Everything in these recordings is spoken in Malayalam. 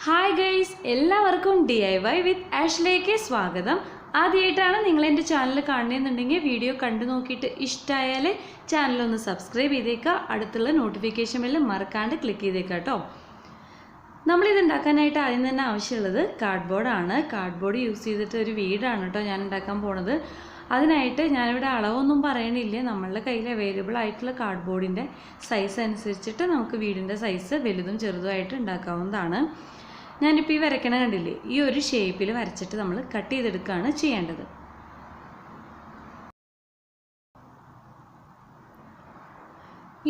ഹായ് ഗൈസ്, എല്ലാവർക്കും DIY വിത്ത് ആഷ്ലേക്ക് സ്വാഗതം. ആദ്യമായിട്ടാണ് നിങ്ങൾ എൻ്റെ ചാനൽ കാണുന്നതെന്നുണ്ടെങ്കിൽ വീഡിയോ കണ്ടു നോക്കിയിട്ട് ഇഷ്ടമായാൽ ചാനലൊന്ന് സബ്സ്ക്രൈബ് ചെയ്തേക്കുക. അടുത്തുള്ള നോട്ടിഫിക്കേഷൻ ബെല്ല് മറക്കാണ്ട് ക്ലിക്ക് ചെയ്തേക്കുക കേട്ടോ. നമ്മളിത് ഉണ്ടാക്കാനായിട്ട് ആദ്യം തന്നെ ആവശ്യമുള്ളത് കാർഡ്ബോർഡാണ്. കാർഡ്ബോർഡ് യൂസ് ചെയ്തിട്ട് ഒരു വീടാണ് കേട്ടോ ഞാൻ ഉണ്ടാക്കാൻ പോണത്. അതിനായിട്ട് ഞാനിവിടെ അളവൊന്നും പറയണില്ല. നമ്മളുടെ കയ്യിൽ അവൈലബിൾ ആയിട്ടുള്ള കാർഡ്ബോർഡിൻ്റെ സൈസ് അനുസരിച്ചിട്ട് നമുക്ക് വീടിൻ്റെ സൈസ് വലുതും ചെറുതുമായിട്ട് ഉണ്ടാക്കാവുന്നതാണ്. ഞാനിപ്പോൾ ഈ വരയ്ക്കണ കണ്ടില്ലേ, ഈ ഒരു ഷേപ്പിൽ വരച്ചിട്ട് നമ്മൾ കട്ട് ചെയ്തെടുക്കുകയാണ് ചെയ്യേണ്ടത്.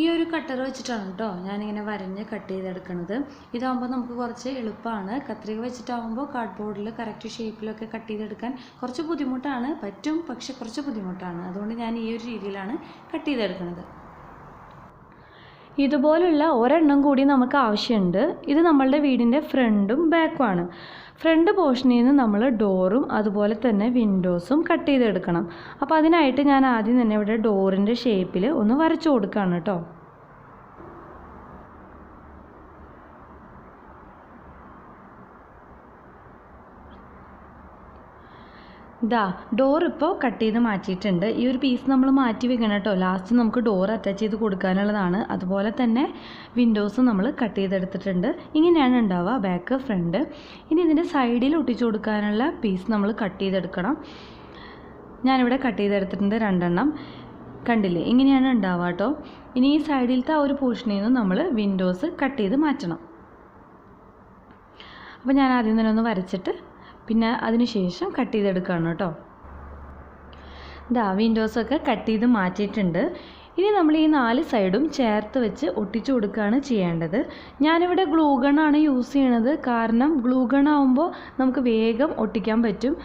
ഈ ഒരു കട്ടർ വെച്ചിട്ടാണ് കേട്ടോ ഞാനിങ്ങനെ വരഞ്ഞ് കട്ട് ചെയ്തെടുക്കുന്നത്. ഇതാകുമ്പോൾ നമുക്ക് കുറച്ച് എളുപ്പമാണ്. കത്രിക വെച്ചിട്ടാകുമ്പോൾ കാർഡ്ബോർഡിൽ കറക്റ്റ് ഷേപ്പിലൊക്കെ കട്ട് ചെയ്തെടുക്കാൻ കുറച്ച് ബുദ്ധിമുട്ടാണ്. പറ്റും, പക്ഷെ കുറച്ച് ബുദ്ധിമുട്ടാണ്. അതുകൊണ്ട് ഞാൻ ഈ ഒരു രീതിയിലാണ് കട്ട് ചെയ്തെടുക്കുന്നത്. ഇതുപോലുള്ള ഒരെണ്ണം കൂടി നമുക്ക് ആവശ്യമുണ്ട്. ഇത് നമ്മളുടെ വീടിൻ്റെ ഫ്രണ്ടും ബാക്കുമാണ്. ഫ്രണ്ട് പോർഷനിൽ നിന്ന് നമ്മൾ ഡോറും അതുപോലെ തന്നെ വിൻഡോസും കട്ട് ചെയ്തെടുക്കണം. അപ്പോൾ അതിനായിട്ട് ഞാൻ ആദ്യം തന്നെ ഇവിടെ ഡോറിൻ്റെ ഷേപ്പിൽ ഒന്ന് വരച്ചു കൊടുക്കുകയാണ് കേട്ടോ. ഡോർ ഇപ്പോൾ കട്ട് ചെയ്ത് മാറ്റിയിട്ടുണ്ട്. ഈ ഒരു പീസ് നമ്മൾ മാറ്റി വെക്കണം കേട്ടോ. ലാസ്റ്റ് നമുക്ക് ഡോർ അറ്റാച്ച് ചെയ്ത് കൊടുക്കാനുള്ളതാണ്. അതുപോലെ തന്നെ വിൻഡോസ് നമ്മൾ കട്ട് ചെയ്തെടുത്തിട്ടുണ്ട്. ഇങ്ങനെയാണ് ഉണ്ടാവുക ബാക്ക് ഫ്രണ്ട്. ഇനി ഇതിൻ്റെ സൈഡിൽ ഒട്ടിച്ചു കൊടുക്കാനുള്ള പീസ് നമ്മൾ കട്ട് ചെയ്തെടുക്കണം. ഞാനിവിടെ കട്ട് ചെയ്തെടുത്തിട്ടുണ്ട് 2 എണ്ണം. കണ്ടില്ലേ, ഇങ്ങനെയാണ് ഉണ്ടാവുക കേട്ടോ. ഇനി ഈ സൈഡിലത്തെ ആ ഒരു പോർഷനിൽ നിന്ന് നമ്മൾ വിൻഡോസ് കട്ട് ചെയ്ത് മാറ്റണം. അപ്പോൾ ഞാൻ ആദ്യം തന്നെ ഒന്ന് വരച്ചിട്ട് പിന്നെ അതിന് ശേഷം കട്ട് ചെയ്തെടുക്കുകയാണ് കേട്ടോ. വിൻഡോസൊക്കെ കട്ട് ചെയ്ത് മാറ്റിയിട്ടുണ്ട്. ഇനി നമ്മൾ ഈ 4 സൈഡും ചേർത്ത് വെച്ച് ഒട്ടിച്ചു കൊടുക്കുകയാണ് ചെയ്യേണ്ടത്. ഞാനിവിടെ ഗ്ലൂ ഗണ്ണാണ് യൂസ് ചെയ്യണത്. കാരണം ഗ്ലൂ ഗൺ ആകുമ്പോൾ നമുക്ക് വേഗം ഒട്ടിക്കാൻ പറ്റും.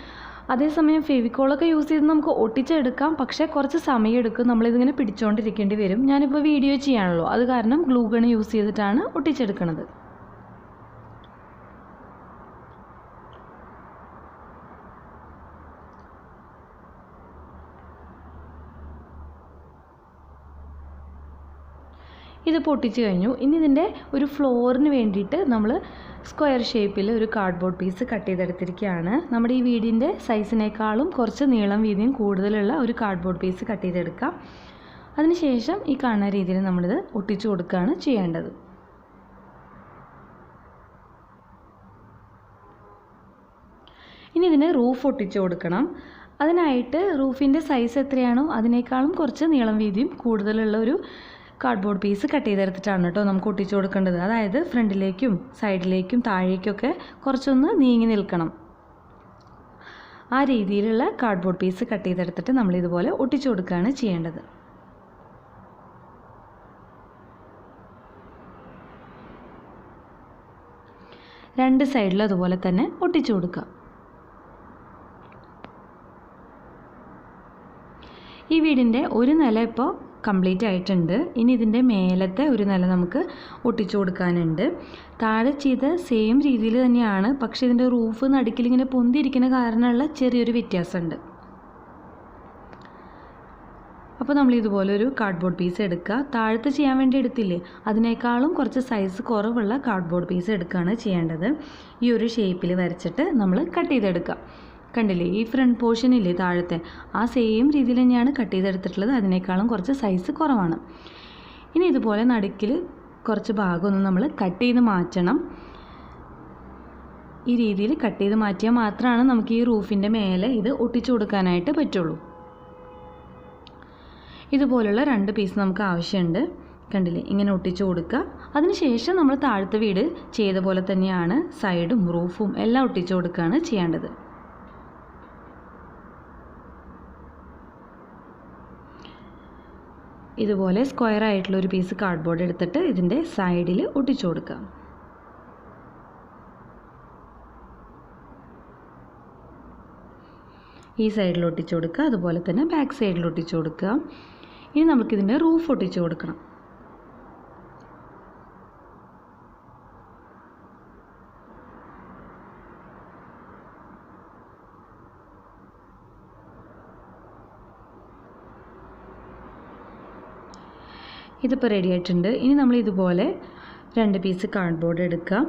അതേസമയം ഫെവിക്കോളൊക്കെ യൂസ് ചെയ്ത് നമുക്ക് ഒട്ടിച്ചെടുക്കാം, പക്ഷേ കുറച്ച് സമയം എടുക്കും. നമ്മളിതിങ്ങനെ പിടിച്ചുകൊണ്ടിരിക്കേണ്ടി വരും. ഞാനിപ്പോൾ വീഡിയോ ചെയ്യാണല്ലോ, അത് കാരണം ഗ്ലൂ ഗൺ യൂസ് ചെയ്തിട്ടാണ് ഒട്ടിച്ചെടുക്കുന്നത്. ഇത് പൊട്ടിച്ച് കഴിഞ്ഞു. ഇനി ഇതിൻ്റെ ഒരു ഫ്ലോറിന് വേണ്ടിയിട്ട് നമ്മൾ സ്ക്വയർ ഷേപ്പിൽ ഒരു കാർഡ്ബോർഡ് പീസ് കട്ട് ചെയ്തെടുത്തിരിക്കുകയാണ്. നമ്മുടെ ഈ വീടിൻ്റെ സൈസിനേക്കാളും കുറച്ച് നീളം വീതിയും കൂടുതലുള്ള ഒരു കാർഡ്ബോർഡ് പീസ് കട്ട് ചെയ്തെടുക്കാം. അതിനുശേഷം ഈ കാണുന്ന രീതിയിൽ നമ്മളിത് ഒട്ടിച്ചു കൊടുക്കുകയാണ് ചെയ്യേണ്ടത്. ഇനി ഇതിന് റൂഫ് ഒട്ടിച്ചു കൊടുക്കണം. അതിനായിട്ട് റൂഫിൻ്റെ സൈസ് എത്രയാണോ അതിനേക്കാളും കുറച്ച് നീളം വീതിയും കൂടുതലുള്ള ഒരു കാർഡ്ബോർഡ് പീസ് കട്ട് ചെയ്തെടുത്തിട്ടാണ് കേട്ടോ നമുക്ക് ഒട്ടിച്ചു കൊടുക്കേണ്ടത്. അതായത് ഫ്രണ്ടിലേക്കും സൈഡിലേക്കും താഴേക്കൊക്കെ കുറച്ചൊന്ന് നീങ്ങി നിൽക്കണം. ആ രീതിയിലുള്ള കാർഡ്ബോർഡ് പീസ് കട്ട് ചെയ്തെടുത്തിട്ട് നമ്മളിതുപോലെ ഒട്ടിച്ചു കൊടുക്കുകയാണ് ചെയ്യേണ്ടത്. രണ്ട് സൈഡിലും അതുപോലെ തന്നെ ഒട്ടിച്ചു കൊടുക്കുക. ഈ വീടിൻ്റെ ഒരു നില ഇപ്പോൾ കംപ്ലീറ്റ് ആയിട്ടുണ്ട്. ഇനി ഇതിൻ്റെ മേലത്തെ ഒരു നില നമുക്ക് ഒട്ടിച്ചു കൊടുക്കാനുണ്ട്. താഴെ ചെയ്ത സെയിം രീതിയിൽ തന്നെയാണ്, പക്ഷേ ഇതിൻ്റെ റൂഫ് നടുക്കിലിങ്ങനെ പൊന്തിയിരിക്കുന്ന കാരണമുള്ള ചെറിയൊരു വ്യത്യാസമുണ്ട്. അപ്പോൾ നമ്മൾ ഇതുപോലെ ഒരു കാർഡ്ബോർഡ് പീസ് എടുക്കുക. താഴത്ത് ചെയ്യാൻ വേണ്ടി എടുത്തില്ലേ, അതിനേക്കാളും കുറച്ച് സൈസ് കുറവുള്ള കാർഡ്ബോർഡ് പീസ് എടുക്കുകയാണ് ചെയ്യേണ്ടത്. ഈ ഒരു ഷേപ്പിൽ വരച്ചിട്ട് നമ്മൾ കട്ട് ചെയ്തെടുക്കുക. കണ്ടില്ലേ, ഈ ഫ്രണ്ട് പോർഷൻ ഇല്ലേ താഴത്തെ, ആ സെയിം രീതിയിൽ തന്നെയാണ് കട്ട് ചെയ്തെടുത്തിട്ടുള്ളത്. അതിനേക്കാളും കുറച്ച് സൈസ് കുറവാണ്. ഇനി ഇതുപോലെ നടുക്കിൽ കുറച്ച് ഭാഗമൊന്നും നമ്മൾ കട്ട് ചെയ്ത് മാറ്റണം. ഈ രീതിയിൽ കട്ട് ചെയ്ത് മാറ്റിയാൽ മാത്രമാണ് നമുക്ക് ഈ റൂഫിൻ്റെ മേലെ ഇത് ഒട്ടിച്ചു കൊടുക്കാനായിട്ട് പറ്റുള്ളൂ. ഇതുപോലുള്ള 2 പീസ് നമുക്ക് ആവശ്യമുണ്ട്. കണ്ടില്ലേ, ഇങ്ങനെ ഒട്ടിച്ചു കൊടുക്കുക. അതിനുശേഷം നമ്മൾ താഴത്തെ വീട് ചെയ്ത പോലെ തന്നെയാണ് സൈഡും റൂഫും എല്ലാം ഒട്ടിച്ചു കൊടുക്കുകയാണ് ചെയ്യേണ്ടത്. ഇതുപോലെ സ്ക്വയർ ആയിട്ടുള്ള ഒരു പീസ് കാർഡ്ബോർഡ് എടുത്തിട്ട് ഇതിൻ്റെ സൈഡിൽ ഒട്ടിച്ചു കൊടുക്കുക. ഈ സൈഡിൽ ഒട്ടിച്ചു കൊടുക്കുക, അതുപോലെ തന്നെ ബാക്ക് സൈഡിൽ ഒട്ടിച്ചു കൊടുക്കുക. ഇനി നമുക്കിതിൻ്റെ റൂഫ് ഒട്ടിച്ചു കൊടുക്കണം. ഇതിപ്പോൾ റെഡി ആയിട്ടുണ്ട്. ഇനി നമ്മൾ ഇതുപോലെ 2 പീസ് കാർഡ്ബോർഡ് എടുക്കുക.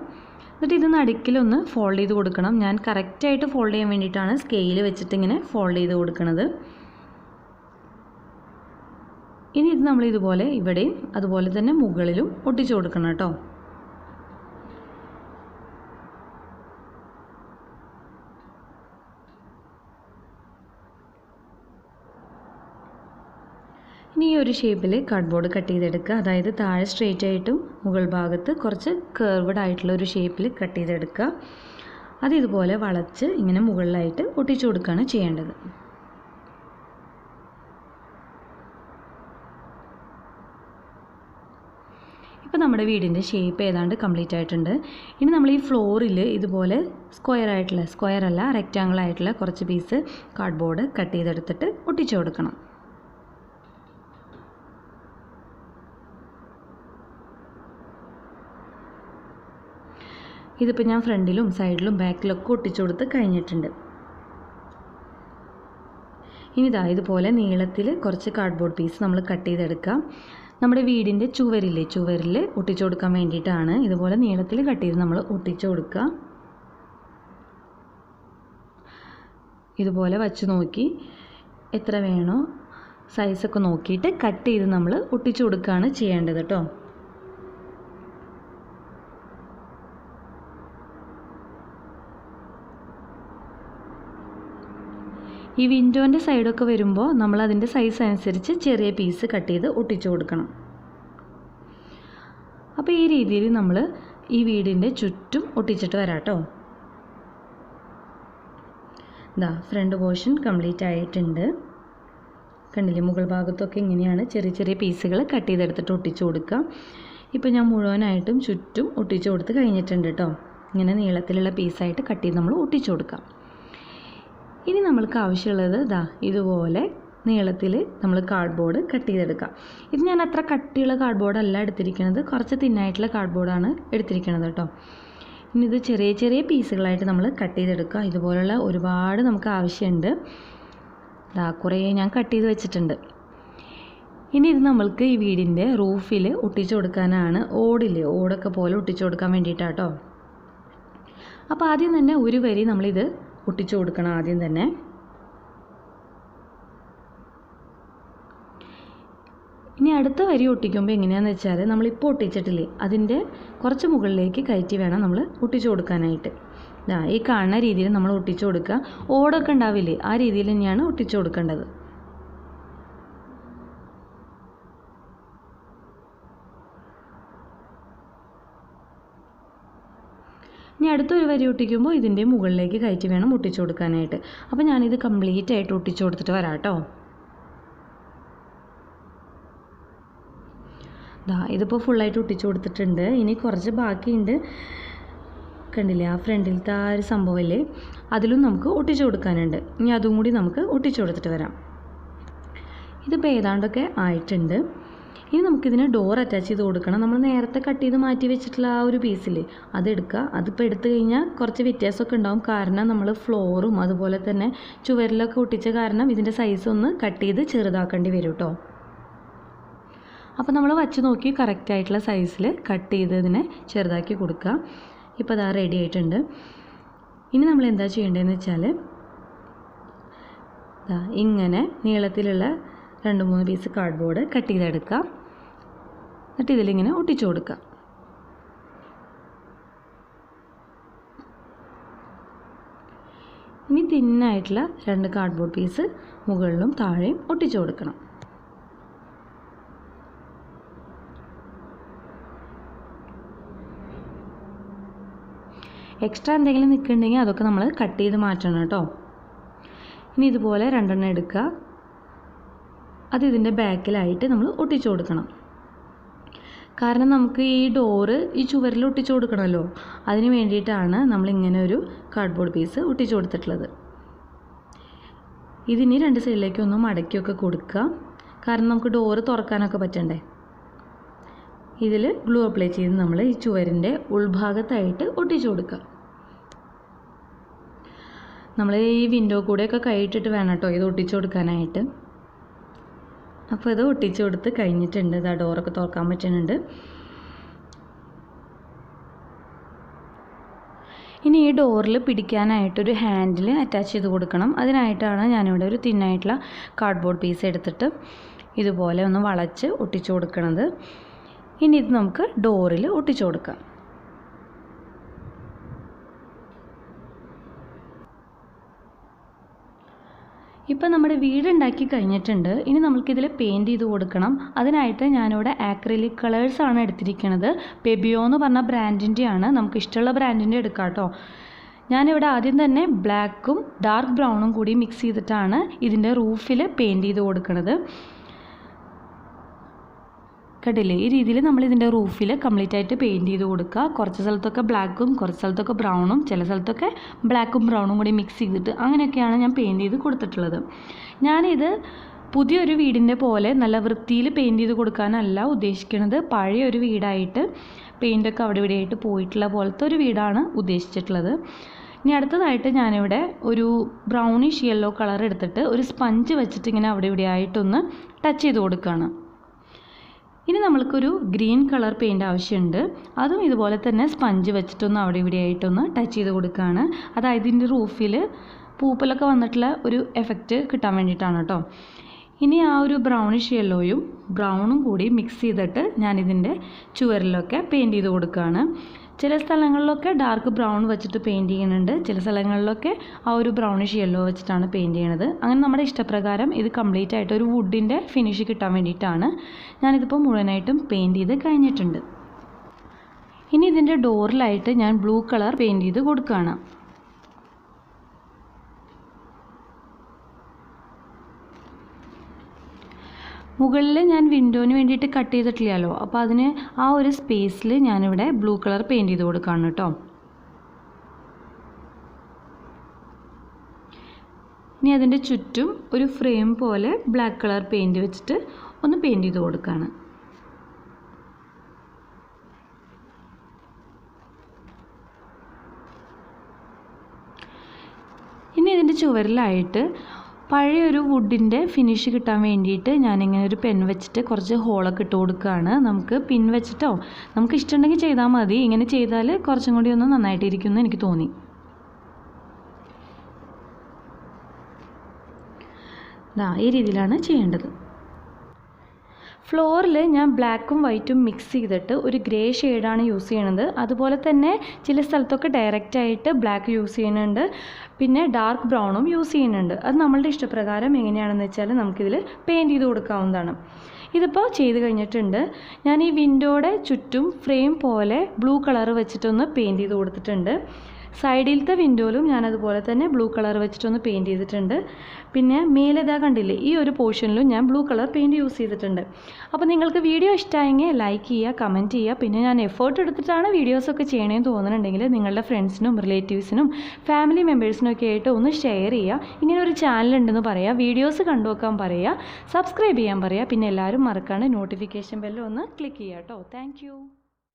എന്നിട്ട് ഇത് നടുക്കിലൊന്ന് ഫോൾഡ് ചെയ്ത് കൊടുക്കണം. ഞാൻ കറക്റ്റായിട്ട് ഫോൾഡ് ചെയ്യാൻ വേണ്ടിയിട്ടാണ് സ്കെയിൽ വെച്ചിട്ട് ഇങ്ങനെ ഫോൾഡ് ചെയ്ത് കൊടുക്കുന്നത്. ഇനി ഇത് നമ്മൾ ഇതുപോലെ ഇവിടെയും അതുപോലെ തന്നെ മുകളിലും ഒട്ടിച്ചു കൊടുക്കണം കേട്ടോ. ഇനി ഈ ഒരു ഷേപ്പിൽ കാർഡ്ബോർഡ് കട്ട് ചെയ്തെടുക്കുക. അതായത് താഴെ സ്ട്രെയിറ്റ് ആയിട്ടും മുകൾ ഭാഗത്ത് കുറച്ച് കർവ്ഡ് ആയിട്ടുള്ള ഒരു ഷേപ്പിൽ കട്ട് ചെയ്തെടുക്കുക. അത് ഇതുപോലെ വളച്ച് ഇങ്ങനെ മുകളിലായിട്ട് ഒട്ടിച്ചു കൊടുക്കുകയാണ് ചെയ്യേണ്ടത്. ഇപ്പോൾ നമ്മുടെ വീടിൻ്റെ ഷേപ്പ് ഏതാണ്ട് കംപ്ലീറ്റ് ആയിട്ടുണ്ട്. ഇനി നമ്മൾ ഈ ഫ്ലോറിൽ ഇതുപോലെ സ്ക്വയർ അല്ല റെക്റ്റാങ്കിൾ ആയിട്ടുള്ള കുറച്ച് പീസ് കാർഡ്ബോർഡ് കട്ട് ചെയ്തെടുത്തിട്ട് ഒട്ടിച്ചു കൊടുക്കണം. ഇതിപ്പോൾ ഞാൻ ഫ്രണ്ടിലും സൈഡിലും ബാക്കിലൊക്കെ ഒട്ടിച്ചു കൊടുത്ത് കഴിഞ്ഞിട്ടുണ്ട്. ഇനി ഇതാ ഇതുപോലെ നീളത്തിൽ കുറച്ച് കാർഡ്ബോർഡ് പീസ് നമ്മൾ കട്ട് ചെയ്തെടുക്കാം. നമ്മുടെ വീടിൻ്റെ ചുവരിൽ ഒട്ടിച്ചു കൊടുക്കാൻ വേണ്ടിയിട്ടാണ് ഇതുപോലെ നീളത്തിൽ കട്ട് ചെയ്ത് നമ്മൾ ഒട്ടിച്ചു കൊടുക്കുക. ഇതുപോലെ വച്ച് നോക്കി എത്ര വേണോ സൈസൊക്കെ നോക്കിയിട്ട് കട്ട് ചെയ്ത് നമ്മൾ ഒട്ടിച്ചു കൊടുക്കുകയാണ് ചെയ്യേണ്ടത് കേട്ടോ. ഈ വിൻഡോൻ്റെ സൈഡൊക്കെ വരുമ്പോൾ നമ്മൾ അതിൻ്റെ സൈസ് അനുസരിച്ച് ചെറിയ പീസ് കട്ട് ചെയ്ത് ഒട്ടിച്ചു കൊടുക്കണം. അപ്പോൾ ഈ രീതിയിൽ നമ്മൾ ഈ വീടിൻ്റെ ചുറ്റും ഒട്ടിച്ചിട്ട് വരാം കേട്ടോ. ഇതാ ഫ്രണ്ട് പോർഷൻ കംപ്ലീറ്റ് ആയിട്ടുണ്ട്. കണ്ടില്ലേ, മുകൾ ഭാഗത്തൊക്കെ ഇങ്ങനെയാണ് ചെറിയ ചെറിയ പീസുകൾ കട്ട് ചെയ്തെടുത്തിട്ട് ഒട്ടിച്ചു കൊടുക്കുക. ഇപ്പോൾ ഞാൻ മുഴുവനായിട്ടും ചുറ്റും ഒട്ടിച്ചു കൊടുത്ത് കഴിഞ്ഞിട്ടുണ്ട് കേട്ടോ. ഇങ്ങനെ നീളത്തിലുള്ള പീസായിട്ട് കട്ട് ചെയ്ത് നമ്മൾ ഒട്ടിച്ചു കൊടുക്കാം. ഇനി നമ്മൾക്ക് ആവശ്യമുള്ളത് ഇതുപോലെ നീളത്തിൽ നമ്മൾ കാർഡ്ബോർഡ് കട്ട് ചെയ്തെടുക്കാം. ഇത് ഞാൻ അത്ര കട്ടിയുള്ള കാർഡ്ബോർഡല്ല എടുത്തിരിക്കുന്നത്, കുറച്ച് തിന്നായിട്ടുള്ള കാർഡ്ബോർഡാണ് എടുത്തിരിക്കുന്നത് കേട്ടോ. ഇനി ഇത് ചെറിയ ചെറിയ പീസുകളായിട്ട് നമ്മൾ കട്ട് ചെയ്തെടുക്കുക. ഇതുപോലുള്ള ഒരുപാട് നമുക്ക് ആവശ്യമുണ്ട്. കുറേ ഞാൻ കട്ട് ചെയ്ത് വെച്ചിട്ടുണ്ട്. ഇനി ഇത് നമ്മൾക്ക് ഈ വീടിൻ്റെ റൂഫിൽ ഒട്ടിച്ചു കൊടുക്കാനാണ്. ഓടൊക്കെ പോലെ ഒട്ടിച്ചു കൊടുക്കാൻ വേണ്ടിയിട്ടാണ് കേട്ടോ. അപ്പോൾ ആദ്യം തന്നെ ഒരു വരി നമ്മളിത് ഒട്ടിച്ചു കൊടുക്കണം. ആദ്യം തന്നെ ഇനി അടുത്ത വരി ഒട്ടിക്കുമ്പോൾ എങ്ങനെയാണെന്ന് വെച്ചാൽ നമ്മളിപ്പോൾ ഒട്ടിച്ചിട്ടില്ലേ അതിൻ്റെ കുറച്ച് മുകളിലേക്ക് കയറ്റി വേണം നമ്മൾ ഒട്ടിച്ചു കൊടുക്കാനായിട്ട്. ഈ കാണുന്ന രീതിയിൽ നമ്മൾ ഒട്ടിച്ചു കൊടുക്കുക. ഓടൊക്കെ ഉണ്ടാവില്ലേ ആ രീതിയിൽ തന്നെയാണ് ഒട്ടിച്ചു കൊടുക്കേണ്ടത്. ഇനി അടുത്തൊരു വരി ഒട്ടിക്കുമ്പോൾ ഇതിൻ്റെ മുകളിലേക്ക് കയറ്റി വേണം ഒട്ടിച്ചു കൊടുക്കാനായിട്ട്. അപ്പോൾ ഞാനിത് കംപ്ലീറ്റ് ആയിട്ട് ഒട്ടിച്ചു കൊടുത്തിട്ട് വരാം കേട്ടോ. ഇതിപ്പോൾ ഫുള്ളായിട്ട് ഒട്ടിച്ചു കൊടുത്തിട്ടുണ്ട്. ഇനി കുറച്ച് ബാക്കിയുണ്ട്. കണ്ടില്ലേ, ആ ഫ്രണ്ടിലത്തെ ആ ഒരു സംഭവമല്ലേ, അതിലും നമുക്ക് ഒട്ടിച്ചു കൊടുക്കാനുണ്ട്. ഇനി അതും കൂടി നമുക്ക് ഒട്ടിച്ചു കൊടുത്തിട്ട് വരാം. ഇതിപ്പോൾ ഏതാണ്ടൊക്കെ ആയിട്ടുണ്ട്. ഇനി നമുക്കിതിന് ഡോർ അറ്റാച്ച് ചെയ്ത് കൊടുക്കണം. നമ്മൾ നേരത്തെ കട്ട് ചെയ്ത് മാറ്റി വെച്ചിട്ടുള്ള ആ ഒരു പീസില്ലേ അതെടുക്കുക. അതിപ്പോൾ എടുത്തു കഴിഞ്ഞാൽ കുറച്ച് വ്യത്യാസമൊക്കെ ഉണ്ടാവും. കാരണം നമ്മൾ ഫ്ലോറും അതുപോലെ തന്നെ ചുവരിലൊക്കെ ഒട്ടിച്ച കാരണം ഇതിൻ്റെ സൈസ് ഒന്ന് കട്ട് ചെയ്ത് ചെറുതാക്കേണ്ടി വരും കേട്ടോ. അപ്പോൾ നമ്മൾ വച്ച് നോക്കി കറക്റ്റായിട്ടുള്ള സൈസിൽ കട്ട് ചെയ്ത് ഇതിനെ ചെറുതാക്കി കൊടുക്കുക. ഇപ്പോൾ അതാ റെഡി ആയിട്ടുണ്ട്. ഇനി നമ്മൾ എന്താ ചെയ്യേണ്ടതെന്ന് വെച്ചാൽ ഇങ്ങനെ നീളത്തിലുള്ള 2-3 പീസ് കാർഡ്ബോർഡ് കട്ട് ചെയ്തെടുക്കുക. എന്നിട്ട് ഇതിലിങ്ങനെ ഒട്ടിച്ചു കൊടുക്കുക. ഇനി തിന്നായിട്ടുള്ള 2 കാർഡ്ബോർഡ് പീസ് മുകളിലും താഴെയും ഒട്ടിച്ചു കൊടുക്കണം. എക്സ്ട്രാ എന്തെങ്കിലും നിൽക്കുന്നുണ്ടെങ്കിൽ അതൊക്കെ നമ്മൾ കട്ട് ചെയ്ത് മാറ്റണം കേട്ടോ. ഇനി ഇതുപോലെ 2 എടുക്കുക. അത് ഇതിൻ്റെ ബാക്കിലായിട്ട് നമ്മൾ ഒട്ടിച്ചു കൊടുക്കണം. കാരണം നമുക്ക് ഈ ഡോറ് ഈ ചുവരിൽ ഒട്ടിച്ചു കൊടുക്കണമല്ലോ, അതിന് വേണ്ടിയിട്ടാണ് നമ്മളിങ്ങനെ ഒരു കാർഡ്ബോർഡ് പീസ് ഒട്ടിച്ചു കൊടുത്തിട്ടുള്ളത്. ഇതിനി 2 സൈഡിലേക്കൊന്ന് മടക്കിയൊക്കെ കൊടുക്കുക. കാരണം നമുക്ക് ഡോറ് തുറക്കാനൊക്കെ പറ്റണ്ടേ. ഇതിൽ ഗ്ലൂ അപ്ലൈ ചെയ്ത് നമ്മൾ ഈ ചുവരിൻ്റെ ഉൾഭാഗത്തായിട്ട് ഒട്ടിച്ചു കൊടുക്കുക. നമ്മൾ ഈ വിൻഡോ കൂടെയൊക്കെ കൈയിട്ടിട്ട് വേണം കേട്ടോ ഇത് ഒട്ടിച്ചു കൊടുക്കാനായിട്ട്. അപ്പോൾ ഇത് ഒട്ടിച്ചു കൊടുത്ത് കഴിഞ്ഞിട്ടുണ്ട്. ഇതാ ഡോറൊക്കെ തുറക്കാൻ പറ്റുന്നുണ്ട്. ഇനി ഈ ഡോറിൽ പിടിക്കാനായിട്ടൊരു ഹാൻഡിൽ അറ്റാച്ച് ചെയ്ത് കൊടുക്കണം. അതിനായിട്ടാണ് ഞാനിവിടെ ഒരു തിന്നായിട്ടുള്ള കാർഡ്ബോർഡ് പീസ് എടുത്തിട്ട് ഇതുപോലെ ഒന്ന് വളച്ച് ഒട്ടിച്ചു കൊടുക്കുന്നത്. ഇനി ഇത് നമുക്ക് ഡോറിൽ ഒട്ടിച്ചു കൊടുക്കാം. ഇപ്പോൾ നമ്മുടെ വീടുണ്ടാക്കി കഴിഞ്ഞിട്ടുണ്ട്. ഇനി നമുക്കിതിൽ പെയിൻറ് ചെയ്ത് കൊടുക്കണം. അതിനായിട്ട് ഞാനിവിടെ ആക്രിലിക് കളേഴ്സാണ് എടുത്തിരിക്കുന്നത്. പെബിയോ എന്ന് പറഞ്ഞ ബ്രാൻഡിൻ്റെയാണ്. നമുക്ക് ഇഷ്ടമുള്ള ബ്രാൻഡിൻ്റെ എടുക്കാം കേട്ടോ. ഞാനിവിടെ ആദ്യം തന്നെ ബ്ലാക്കും ഡാർക്ക് ബ്രൗണും കൂടി മിക്സ് ചെയ്തിട്ടാണ് ഇതിൻ്റെ റൂഫിൽ പെയിൻറ് ചെയ്ത് കൊടുക്കുന്നത്. കണ്ടില്ലേ, ഈ രീതിയിൽ നമ്മൾ ഇതിൻ്റെ റൂഫിൽ കംപ്ലീറ്റ് ആയിട്ട് പെയിൻറ് ചെയ്ത് കൊടുക്കുക. കുറച്ച് സ്ഥലത്തൊക്കെ ബ്ലാക്കും കുറച്ച് സ്ഥലത്തൊക്കെ ബ്രൗണും ചില സ്ഥലത്തൊക്കെ ബ്ലാക്കും ബ്രൗണും കൂടി മിക്സ് ചെയ്തിട്ട് അങ്ങനെയൊക്കെയാണ് ഞാൻ പെയിൻറ് ചെയ്ത് കൊടുത്തിട്ടുള്ളത്. ഞാനിത് പുതിയൊരു വീടിൻ്റെ പോലെ നല്ല വൃത്തിയിൽ പെയിൻറ് ചെയ്ത് കൊടുക്കാനല്ല ഉദ്ദേശിക്കുന്നത്. പഴയ ഒരു വീടായിട്ട് പെയിൻ്റൊക്കെ അവിടെ ഇവിടെ ആയിട്ട് പോയിട്ടുള്ള പോലത്തെ ഒരു വീടാണ് ഉദ്ദേശിച്ചിട്ടുള്ളത്. ഇനി അടുത്തതായിട്ട് ഞാനിവിടെ ഒരു ബ്രൗണിഷ് യെല്ലോ കളർ എടുത്തിട്ട് ഒരു സ്പഞ്ച് വെച്ചിട്ട് ഇങ്ങനെ അവിടെ ഇവിടെ ആയിട്ടൊന്ന് ടച്ച് ചെയ്ത് കൊടുക്കുകയാണ്. ഇനി നമ്മൾക്കൊരു ഗ്രീൻ കളർ പെയിൻറ് ആവശ്യമുണ്ട്. അതും ഇതുപോലെ തന്നെ സ്പഞ്ച് വെച്ചിട്ടൊന്ന് അവിടെ ഇവിടെ ആയിട്ടൊന്ന് ടച്ച് ചെയ്ത് കൊടുക്കുകയാണ്. അതായത് ഇതിൻ്റെ റൂഫിൽ പൂപ്പലൊക്കെ വന്നിട്ടുള്ള ഒരു എഫക്റ്റ് കിട്ടാൻ വേണ്ടിയിട്ടാണ് കേട്ടോ. ഇനി ആ ഒരു ബ്രൗണിഷ് യെല്ലോയും ബ്രൗണും കൂടി മിക്സ് ചെയ്തിട്ട് ഞാനിതിൻ്റെ ചുവരിലൊക്കെ പെയിൻറ് ചെയ്ത് കൊടുക്കുകയാണ്. ചില സ്ഥലങ്ങളിലൊക്കെ ഡാർക്ക് ബ്രൗൺ വെച്ചിട്ട് പെയിൻറ് ചെയ്യുന്നുണ്ട്. ചില സ്ഥലങ്ങളിലൊക്കെ ആ ഒരു ബ്രൗണിഷ് യെല്ലോ വെച്ചിട്ടാണ് പെയിൻറ് ചെയ്യണത്. അങ്ങനെ നമ്മുടെ ഇഷ്ടപ്രകാരം ഇത് കംപ്ലീറ്റ് ആയിട്ട് ഒരു വുഡിൻ്റെ ഫിനിഷ് കിട്ടാൻ വേണ്ടിയിട്ടാണ് ഞാനിതിപ്പോൾ മുഴുവനായിട്ടും പെയിൻറ് ചെയ്ത് കഴിഞ്ഞിട്ടുണ്ട്. ഇനി ഇതിൻ്റെ ഡോറിലായിട്ട് ഞാൻ ബ്ലൂ കളർ പെയിൻറ് ചെയ്ത് കൊടുക്കുകയാണ്. മുകളിൽ ഞാൻ വിൻഡോന് വേണ്ടിയിട്ട് കട്ട് ചെയ്തിട്ടില്ലല്ലോ, അപ്പോൾ അതിന് ആ ഒരു സ്പേസിൽ ഞാനിവിടെ ബ്ലൂ കളർ പെയിൻറ് ചെയ്ത് കൊടുക്കുകയാണ് കേട്ടോ. ഇനി അതിൻ്റെ ചുറ്റും ഒരു ഫ്രെയിം പോലെ ബ്ലാക്ക് കളർ പെയിൻറ് വെച്ചിട്ട് ഒന്ന് പെയിൻറ് ചെയ്ത് കൊടുക്കുകയാണ്. ഇനി ഇതിൻ്റെ ചുവരിലായിട്ട് പഴയൊരു വുഡിൻ്റെ ഫിനിഷ് കിട്ടാൻ വേണ്ടിയിട്ട് ഞാനിങ്ങനെ ഒരു പെൻ വെച്ചിട്ട് കുറച്ച് ഹോളൊക്കെ ഇട്ട് കൊടുക്കുകയാണ്. നമുക്ക് പിൻ വെച്ചിട്ടോ നമുക്ക് ഇഷ്ടമുണ്ടെങ്കിൽ ചെയ്താൽ മതി. ഇങ്ങനെ ചെയ്താൽ കുറച്ചും കൂടി ഒന്ന് നന്നായിട്ടിരിക്കുമെന്ന് എനിക്ക് തോന്നി. ഈ രീതിയിലാണ് ചെയ്യേണ്ടത്. ഫ്ലോറിൽ ഞാൻ ബ്ലാക്കും വൈറ്റും മിക്സ് ചെയ്തിട്ട് ഒരു ഗ്രേ ഷെയ്ഡാണ് യൂസ് ചെയ്യണത്. അതുപോലെ തന്നെ ചില സ്ഥലത്തൊക്കെ ഡയറക്റ്റായിട്ട് ബ്ലാക്ക് യൂസ് ചെയ്യുന്നുണ്ട്, പിന്നെ ഡാർക്ക് ബ്രൗണും യൂസ് ചെയ്യുന്നുണ്ട്. അത് നമ്മളുടെ ഇഷ്ടപ്രകാരം എങ്ങനെയാണെന്ന് വെച്ചാൽ നമുക്കിതിൽ പെയിൻറ് ചെയ്ത് കൊടുക്കാവുന്നതാണ്. ഇതിപ്പോൾ ചെയ്ത് കഴിഞ്ഞിട്ടുണ്ട്. ഞാൻ ഈ വിൻഡോയുടെ ചുറ്റും ഫ്രെയിം പോലെ ബ്ലൂ കളർ വെച്ചിട്ടൊന്ന് പെയിൻറ് ചെയ്ത് കൊടുത്തിട്ടുണ്ട്. സൈഡിലത്തെ വിൻഡോയിലും ഞാനതുപോലെ തന്നെ ബ്ലൂ കളർ വെച്ചിട്ടൊന്ന് പെയിൻറ് ചെയ്തിട്ടുണ്ട്. പിന്നെ മേലേതാ കണ്ടില്ലേ, ഈ ഒരു പോർഷനിലും ഞാൻ ബ്ലൂ കളർ പെയിൻറ് യൂസ് ചെയ്തിട്ടുണ്ട്. അപ്പോൾ നിങ്ങൾക്ക് വീഡിയോ ഇഷ്ടമായെങ്കിൽ ലൈക്ക് ചെയ്യുക, കമൻറ്റ് ചെയ്യുക. പിന്നെ ഞാൻ എഫേർട്ട് എടുത്തിട്ടാണ് വീഡിയോസൊക്കെ ചെയ്യണമെന്ന് തോന്നുന്നുണ്ടെങ്കിൽ നിങ്ങളുടെ ഫ്രണ്ട്സിനും റിലേറ്റീവ്സിനും ഫാമിലി മെമ്പേഴ്സിനും ഒക്കെ ആയിട്ട് ഒന്ന് ഷെയർ ചെയ്യുക. ഇങ്ങനെ ഒരു ചാനൽ ഉണ്ടെന്ന് പറയുക, വീഡിയോസ് കണ്ടുവെക്കാൻ പറയുക, സബ്സ്ക്രൈബ് ചെയ്യാൻ പറയുക. പിന്നെ എല്ലാവരും മറക്കാണ്ട് നോട്ടിഫിക്കേഷൻ ബെല്ല് ഒന്ന് ക്ലിക്ക് ചെയ്യുക കേട്ടോ. താങ്ക്